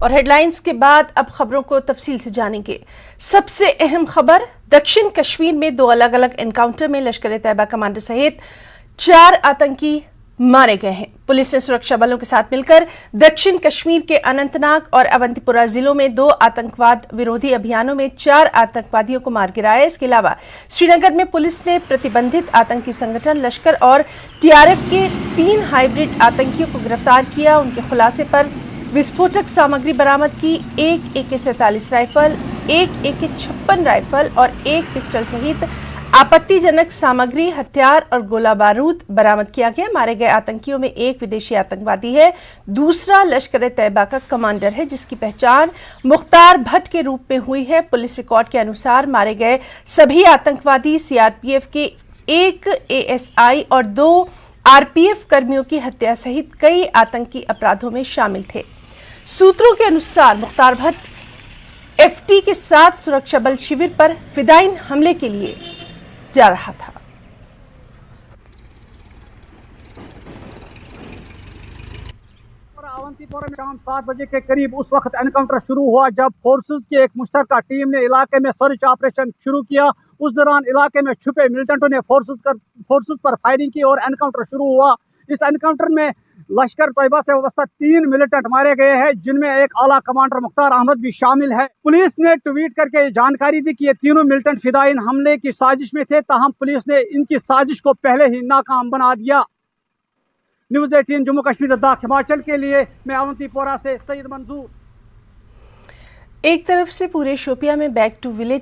और हेडलाइंस के बाद अब खबरों को तफसील से जानेंगे। सबसे अहम खबर, दक्षिण कश्मीर में 2 अलग अलग एनकाउंटर में लश्कर तैयबा कमांडर सहित 4 आतंकी मारे गए हैं। पुलिस ने सुरक्षा बलों के साथ मिलकर दक्षिण कश्मीर के अनंतनाग और अवंतीपुरा जिलों में 2 आतंकवाद विरोधी अभियानों में 4 आतंकवादियों को मार गिराया। इसके अलावा श्रीनगर में पुलिस ने प्रतिबंधित आतंकी संगठन लश्कर और टीआरएफ के 3 हाइब्रिड आतंकियों को गिरफ्तार किया। उनके खुलासे पर विस्फोटक सामग्री बरामद की, 1 AK-47 राइफल, 1 AK-56 राइफल और 1 पिस्टल सहित आपत्तिजनक सामग्री, हथियार और गोला बारूद बरामद किया गया। मारे गए आतंकियों में 1 विदेशी आतंकवादी है, दूसरा लश्कर तैयबा का कमांडर है जिसकी पहचान मुख्तार भट्ट के रूप में हुई है। पुलिस रिकॉर्ड के अनुसार मारे गए सभी आतंकवादी सीआरपीएफ के 1 ASI और 2 RPF कर्मियों की हत्या सहित कई आतंकी अपराधों में शामिल थे। सूत्रों के अनुसार मुख्तार भट्ट FT के साथ सुरक्षा बल शिविर पर फिदायीन हमले के लिए जा रहा था। अवंतीपुरा में शाम 7 बजे के करीब उस वक्त एनकाउंटर शुरू हुआ जब फोर्सेस की एक मुश्तरका टीम ने इलाके में सर्च ऑपरेशन शुरू किया। उस दौरान इलाके में छुपे मिलिटेंटों ने फोर्सेस पर फायरिंग की और एनकाउंटर शुरू हुआ। इस एनकाउंटर में लश्कर तैयबा से वाबस्ता 3 मिलिटेंट मारे गए हैं, जिनमें एक आला कमांडर मुख्तार अहमद भी शामिल है। पुलिस ने ट्वीट करके जानकारी दी कि ये तीनों मिलिटेंट फिदायीन हमले की साजिश में थे, ताहम पुलिस ने इनकी साजिश को पहले ही नाकाम बना दिया। न्यूज़ 18 जम्मू कश्मीर लद्दाख हिमाचल के लिए मैं अवंतीपोरा से सईद मंजूर। एक तरफ से पूरे शोपियां में बैक टू विलेज